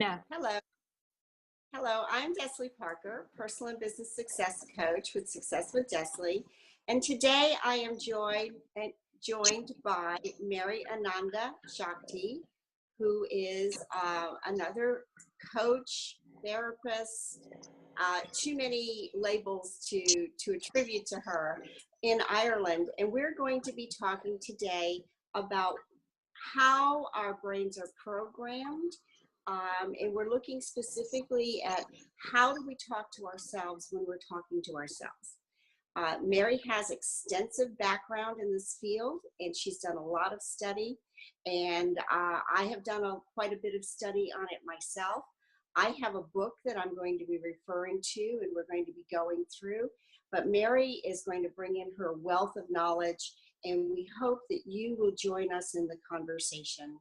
Yeah. Hello. Hello, I'm Desley Parker, personal and business success coach with Success with Desley. And today I am joined by Mary Ananda Shakti, who is another coach, therapist, too many labels to attribute to her in Ireland. And we're going to be talking today about how our brains are programmed. And we're looking specifically at how do we talk to ourselves when we're talking to ourselves. Mary has extensive background in this field, and she's done a lot of study. And I have done quite a bit of study on it myself. I have a book that I'm going to be referring to, and we're going to be going through. But Mary is going to bring in her wealth of knowledge, and we hope that you will join us in the conversation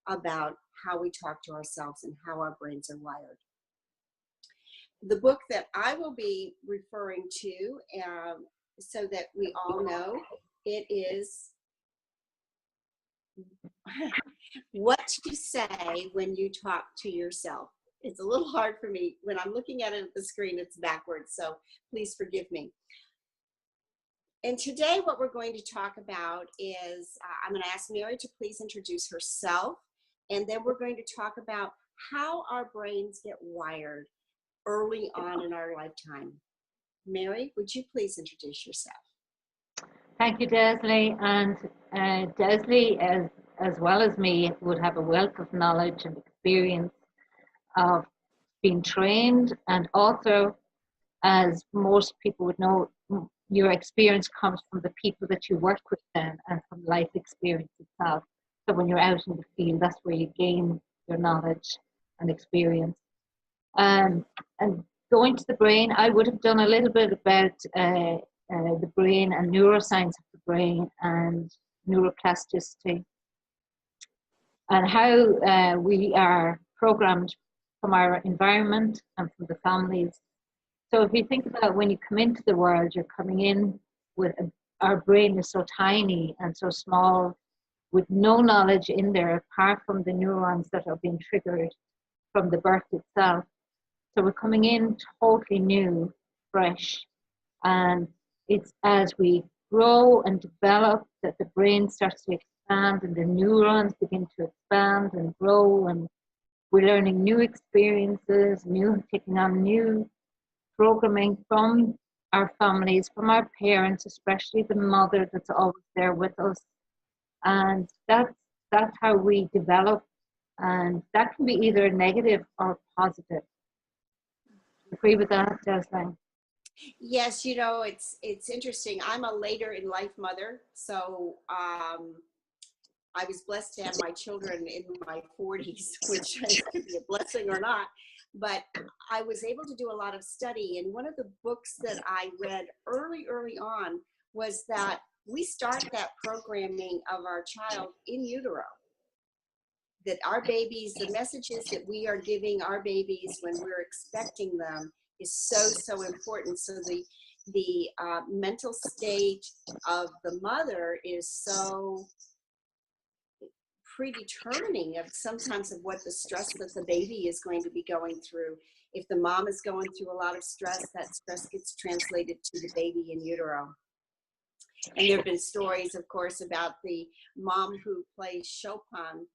about how we talk to ourselves and how our brains are wired. The book that I will be referring to, so that we all know, it is What to Say When You Talk to Yourself. It's a little hard for me. When I'm looking at it at the screen, it's backwards, so please forgive me. And today what we're going to talk about is, I'm going to ask Mary to please introduce herself, and then we're going to talk about how our brains get wired early on in our lifetime. Mary, would you please introduce yourself? Thank you, Desley. And Desley, as well as me, would have a wealth of knowledge and experience of being trained, and also, as most people would know, your experience comes from the people that you work with then and from life experience itself. So when you're out in the field, that's where you gain your knowledge and experience. And going to the brain, I would have done a little bit about the brain and neuroscience of the brain and neuroplasticity, and how we are programmed from our environment and from the families. So if you think about when you come into the world, you're coming in with our brain is so tiny and so small, with no knowledge in there apart from the neurons that are being triggered from the birth itself. So we're coming in totally new, fresh, and it's as we grow and develop that the brain starts to expand and the neurons begin to expand and grow, and we're learning new experiences, taking on new programming from our families, from our parents, especially the mother that's always there with us. And that's how we develop, and that can be either negative or positive. Agree with that, Desley? Yes, it's interesting. I'm a later in life mother, so I was blessed to have my children in my 40s, which could be a blessing or not. But I was able to do a lot of study, and one of the books that I read early on was that we start that programming of our child in utero. That our babies, the messages that we are giving our babies when we're expecting them is so important. So the mental state of the mother is so predetermining of sometimes of what the stress that the baby is going to be going through. If the mom is going through a lot of stress, that stress gets translated to the baby in utero. And there have been stories, of course, about the mom who plays Chopin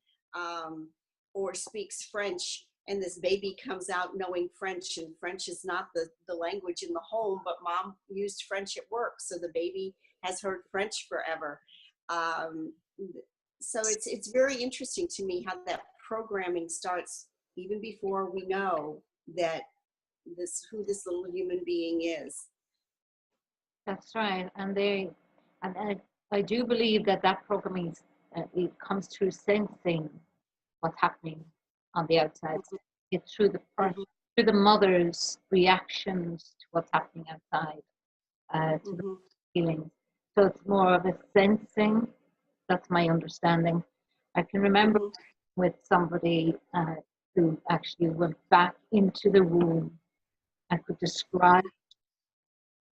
or speaks French, and this baby comes out knowing French, and French is not the language in the home, but mom used French at work, so the baby has heard French forever. So it's very interesting to me how that programming starts even before we know that who this little human being is. That's right. And I do believe that programming it comes through sensing what's happening on the outside. It's through through the mother's reactions to what's happening outside, to the feelings. So it's more of a sensing. That's my understanding. I can remember with somebody who actually went back into the womb and could describe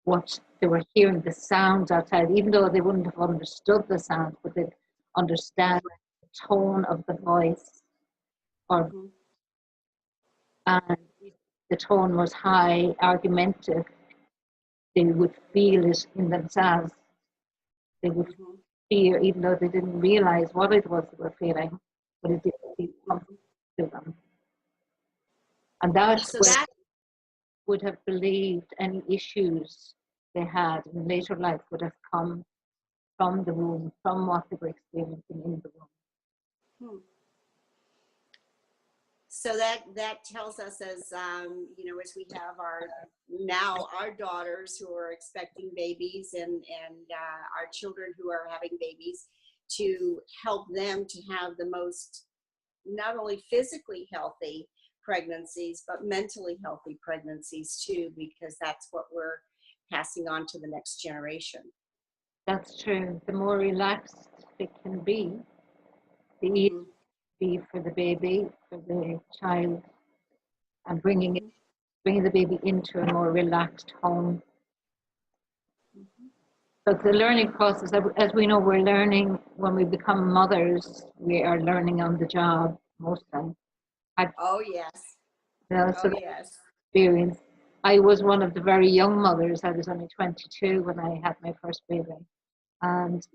what they were hearing, the sounds outside, even though they wouldn't have understood the sound, but they'd understand the tone of the voice or and if the tone was high, argumentative, they would feel it in themselves. They would fear, even though they didn't realize what it was they were feeling, but it didn't feel comfortable to them. And that's So where that, they would have believed any issues they had in later life would have come from the womb, from what they were experiencing in the womb. So that tells us, as you know, as we have our daughters who are expecting babies, and our children who are having babies, to help them to have the most, not only physically healthy pregnancies, but mentally healthy pregnancies too, because that's what we're passing on to the next generation. That's true. The more relaxed it can be, the easier it can be for the baby, for the child, and bringing the baby into a more relaxed home. So it's a learning process. As we know, we're learning when we become mothers. We are learning on the job most of the time. Oh yes. So yes. Experience. I was one of the very young mothers. I was only 22 when I had my first baby, and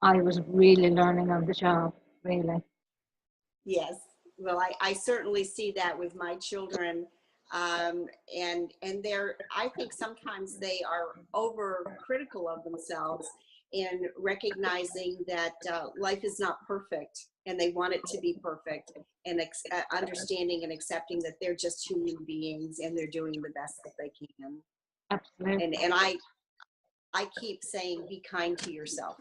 I was really learning on the job. Really. Yes. Well, I certainly see that with my children. And I think sometimes they are overcritical of themselves in recognizing that life is not perfect, and they want it to be perfect, and understanding and accepting that they're just human beings and they're doing the best that they can. Absolutely. And I keep saying, be kind to yourself.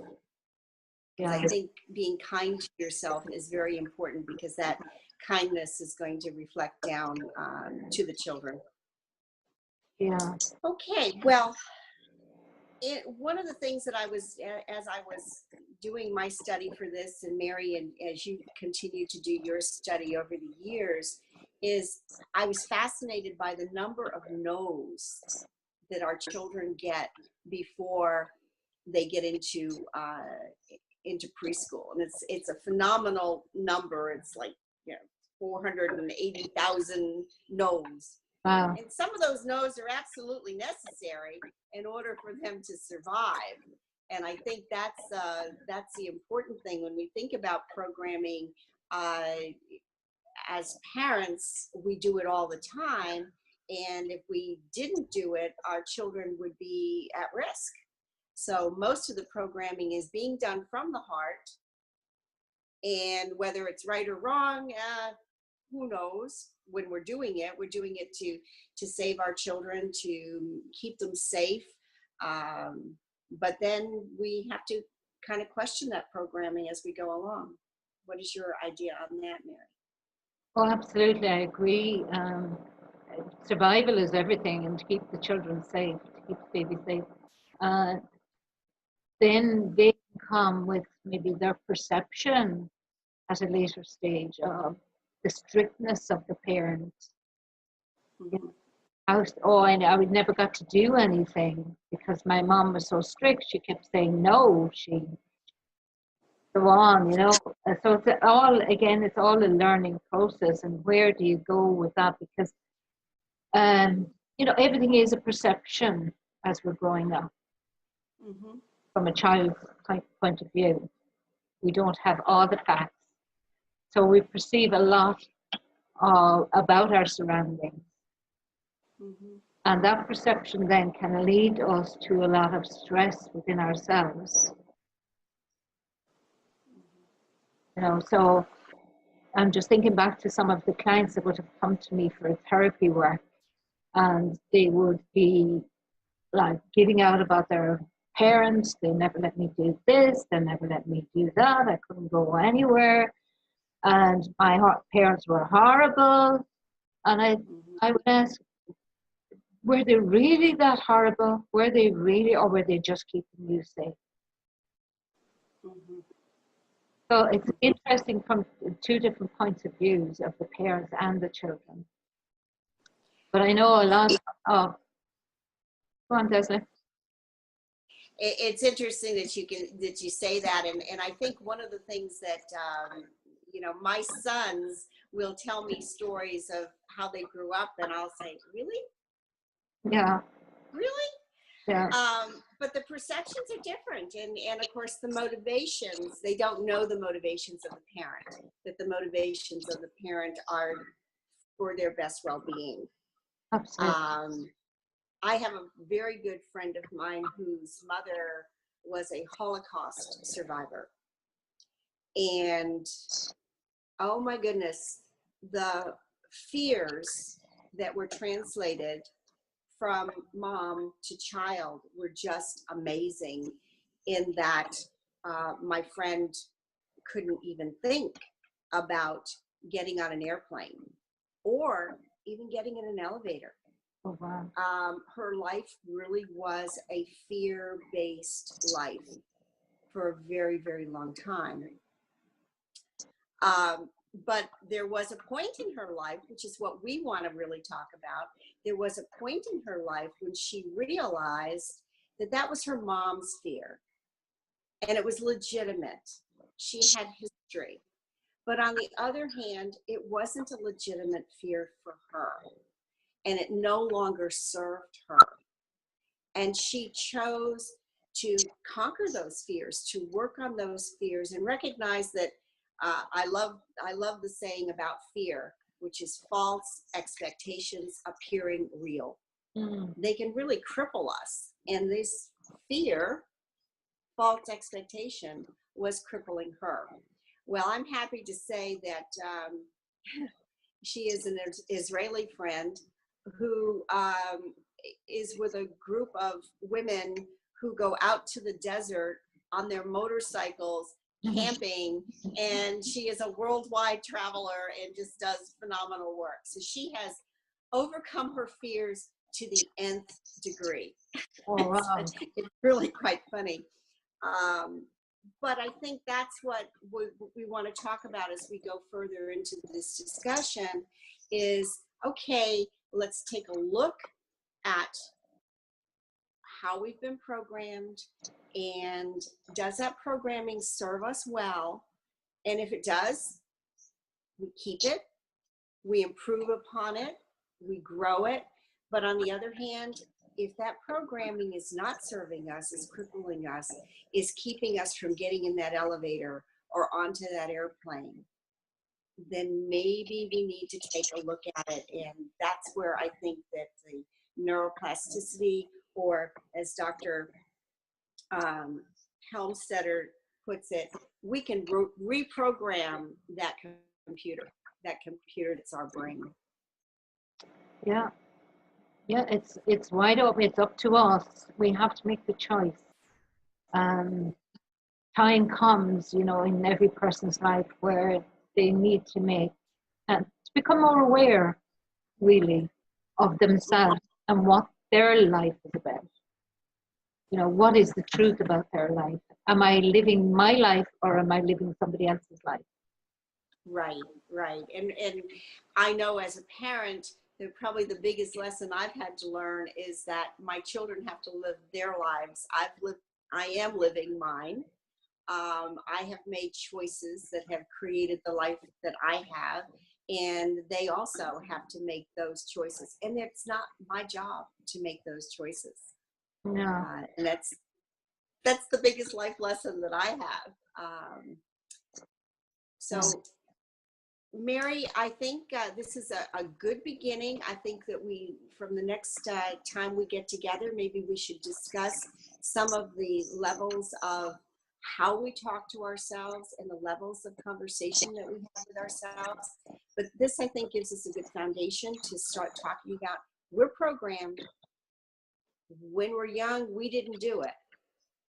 Yeah. I think being kind to yourself is very important, because that kindness is going to reflect down to the children. Yeah. Okay, well, one of the things that as I was doing my study for this, and Mary, and as you continue to do your study over the years, is I was fascinated by the number of no's that our children get before they get into preschool, and it's a phenomenal number. It's like 480,000 no's. Wow. And some of those no's are absolutely necessary in order for them to survive. And I think that's the important thing when we think about programming. As parents, we do it all the time, and if we didn't do it, our children would be at risk. So most of the programming is being done from the heart, and whether it's right or wrong, who knows? When we're doing it to save our children, to keep them safe. But then we have to kind of question that programming as we go along. What is your idea on that, Mary? Oh, absolutely. I agree. Survival is everything, and to keep the children safe, to keep the baby safe. Then they come with maybe their perception at a later stage of the strictness of the parents. I would never got to do anything because my mom was so strict. She kept saying no. She so on, So it's all a learning process. And where do you go with that? Because everything is a perception as we're growing up. From a child's point of view, we don't have all the facts, so we perceive a lot about our surroundings. And that perception then can lead us to a lot of stress within ourselves. So I'm just thinking back to some of the clients that would have come to me for therapy work, and they would be like giving out about their parents. They never let me do this, they never let me do that, I couldn't go anywhere, and my parents were horrible. And I would ask, were they really that horrible? Were they really, or were they just keeping you safe? So it's interesting from two different points of views of the parents and the children. But I know a lot of, go on, Desley. It's interesting that you say that, and I think one of the things that my sons will tell me stories of how they grew up, and I'll say, really? Yeah. Really? Yeah. But the perceptions are different. And of course, the motivations, they don't know the motivations of the parent, that the motivations of the parent are for their best well-being. Absolutely. I have a very good friend of mine whose mother was a Holocaust survivor. And oh my goodness, the fears that were translated from mom to child were just amazing, in that my friend couldn't even think about getting on an airplane or even getting in an elevator. Oh, wow. Her life really was a fear-based life for a very, very long time. But there was a point in her life, which is what we want to really talk about. There was a point in her life when she realized that that was her mom's fear, and it was legitimate. She had history. But on the other hand, it wasn't a legitimate fear for her, and it no longer served her. And she chose to conquer those fears, to work on those fears, and recognize that I love the saying about fear, which is false expectations appearing real. They can really cripple us. And this fear, false expectation, was crippling her. Well, I'm happy to say that she is an Israeli friend who is with a group of women who go out to the desert on their motorcycles, camping, and she is a worldwide traveler and just does phenomenal work. So she has overcome her fears to the nth degree. Oh, wow. It's really quite funny. But I think that's what we want to talk about as we go further into this discussion is, okay, let's take a look at how we've been programmed, and does that programming serve us well? And if it does, we keep it, we improve upon it, we grow it. But on the other hand, if that programming is not serving us, is crippling us, is keeping us from getting in that elevator or onto that airplane, then maybe we need to take a look at it. And that's where I think that the neuroplasticity, or as Dr. Helmstetter puts it, we can reprogram that computer that's our brain. Yeah. Yeah, it's wide open. It's up to us. We have to make the choice. Time comes, in every person's life where they need to make and to become more aware, really, of themselves and what their life is about. What is the truth about their life? Am I living my life or am I living somebody else's life? Right. And I know as a parent, probably the biggest lesson I've had to learn is that my children have to live their lives. I am living mine. I have made choices that have created the life that I have, and they also have to make those choices. And it's not my job to make those choices. No. And that's the biggest life lesson that I have. So, Mary, I think this is a good beginning. I think that from the next time we get together, maybe we should discuss some of the levels of how we talk to ourselves and the levels of conversation that we have with ourselves. But this, I think, gives us a good foundation to start talking about. We're programmed. When we're young, we didn't do it.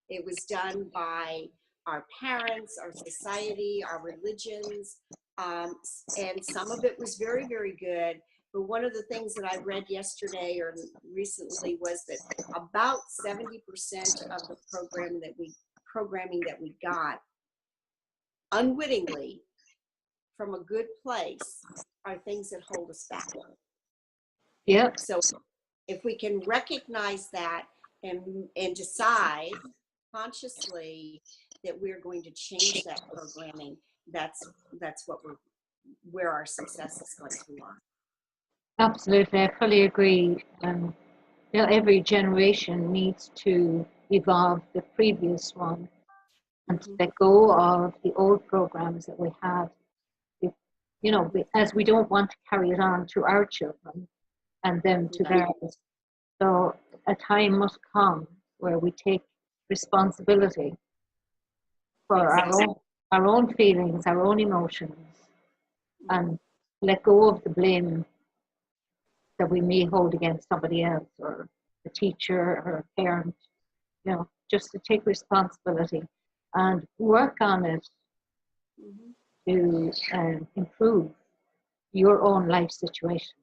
It was done by our parents, our society, our religions, and some of it was very, very good. But one of the things that I read yesterday or recently was that about 70% of the programming that we got unwittingly from a good place are things that hold us back. Yep. So if we can recognize that and decide consciously that we're going to change that programming, that's what where our success is going to lie. Absolutely, I fully agree. Every generation needs to evolve the previous one and to let go of the old programs that we had. As we don't want to carry it on to our children and them to theirs. So a time must come where we take responsibility for our own feelings, our own emotions, and let go of the blame that we may hold against somebody else or a teacher or a parent, just to take responsibility and work on it to improve your own life situation.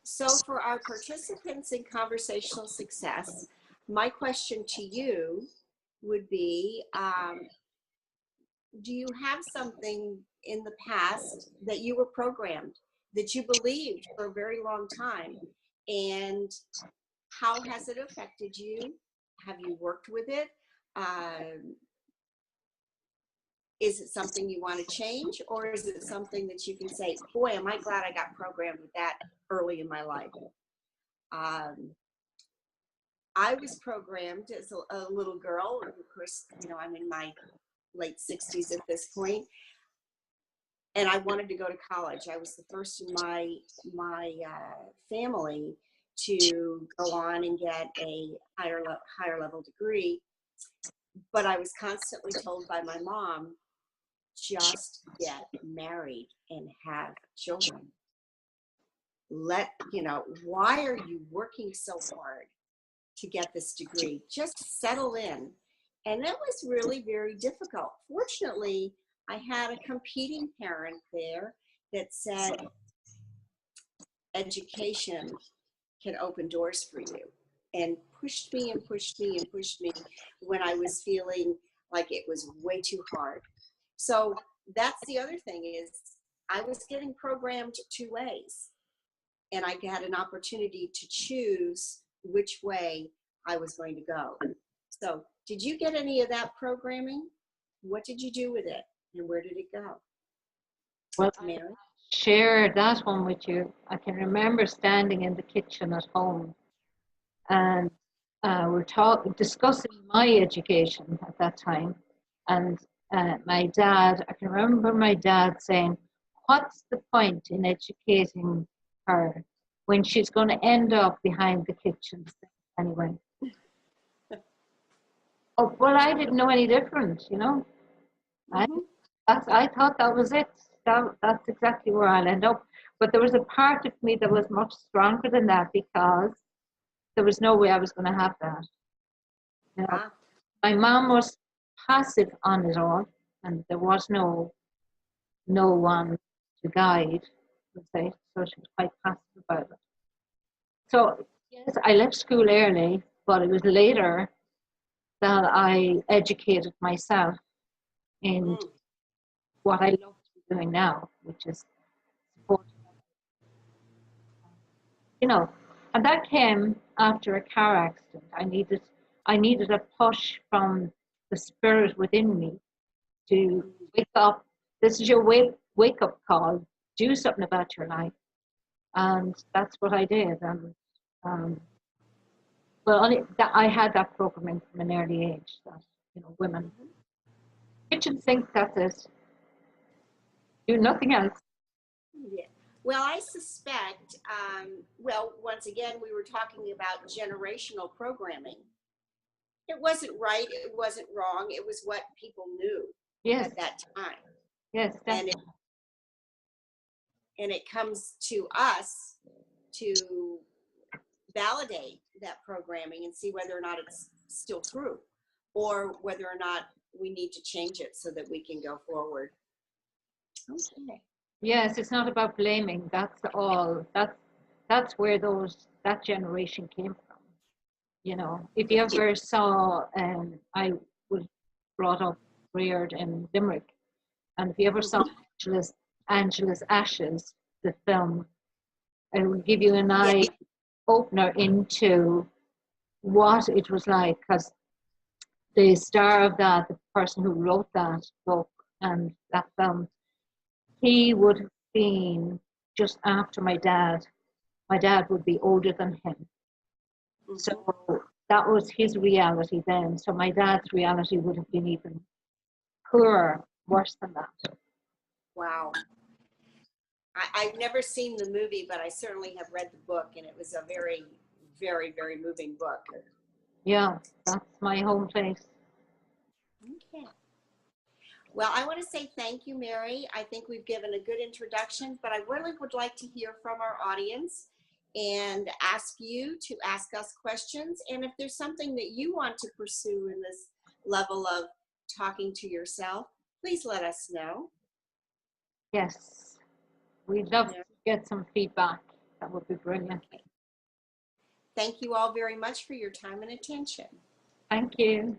So for our participants in conversational success, my question to you would be, do you have something in the past that you were programmed, that you believed for a very long time? And how has it affected you? Have you worked with it? Is it something you want to change, or is it something that you can say, boy, am I glad I got programmed with that early in my life? I was programmed as a little girl, and of course, I'm in my late 60s at this point, and I wanted to go to college. I was the first in my family to go on and get a higher level degree, but I was constantly told by my mom, just get married and have children. Why are you working so hard to get this degree? Just settle in. And it was really very difficult. Fortunately, I had a competing parent there that said, education can open doors for you, and pushed me and pushed me and pushed me when I was feeling like it was way too hard. So that's the other thing, is I was getting programmed two ways, and I had an opportunity to choose which way I was going to go. So did you get any of that programming? What did you do with it, and where did it go? Well, Mary? Share that one with you. I can remember standing in the kitchen at home, and we're discussing my education at that time. And my dad, I can remember my dad saying, what's the point in educating her when she's going to end up behind the kitchen sink anyway? Oh, well, I didn't know any different, I thought that was it. That's exactly where I'll end up. But there was a part of me that was much stronger than that, because there was no way I was going to have that. My mom was passive on it all, and there was no one to guide, let's say, so she was quite passive about it. So yes, I left school early, but it was later that I educated myself in what I love to be doing now, which is supporting, and that came after a car accident. I needed a push from the spirit within me to wake up. This is your wake up call. Do something about your life, and that's what I did. And I had that programming from an early age that women kitchen sink. That's it. Do nothing else. Yeah. Well, I suspect, once again, we were talking about generational programming. It wasn't right, it wasn't wrong, it was what people knew at that time. Yes, definitely. And it comes to us to validate that programming and see whether or not it's still true, or whether or not we need to change it so that we can go forward. Okay. Yes, it's not about blaming. That's all. That's where that generation came from. If you ever saw, I was brought up, reared in Limerick, and if you ever saw Angela's Ashes, the film, it will give you an eye opener into what it was like, because the star of that, the person who wrote that book and that film, he would have been just after my dad. My dad would be older than him. So that was his reality then. So my dad's reality would have been even poorer, worse than that. Wow. I've never seen the movie, but I certainly have read the book, and it was a very, very, very moving book. Yeah, that's my home place. Okay. Well, I want to say thank you, Mary. I think we've given a good introduction, but I really would like to hear from our audience and ask you to ask us questions. And if there's something that you want to pursue in this level of talking to yourself, please let us know. Yes, we'd love to get some feedback. That would be brilliant. Okay. Thank you all very much for your time and attention. Thank you.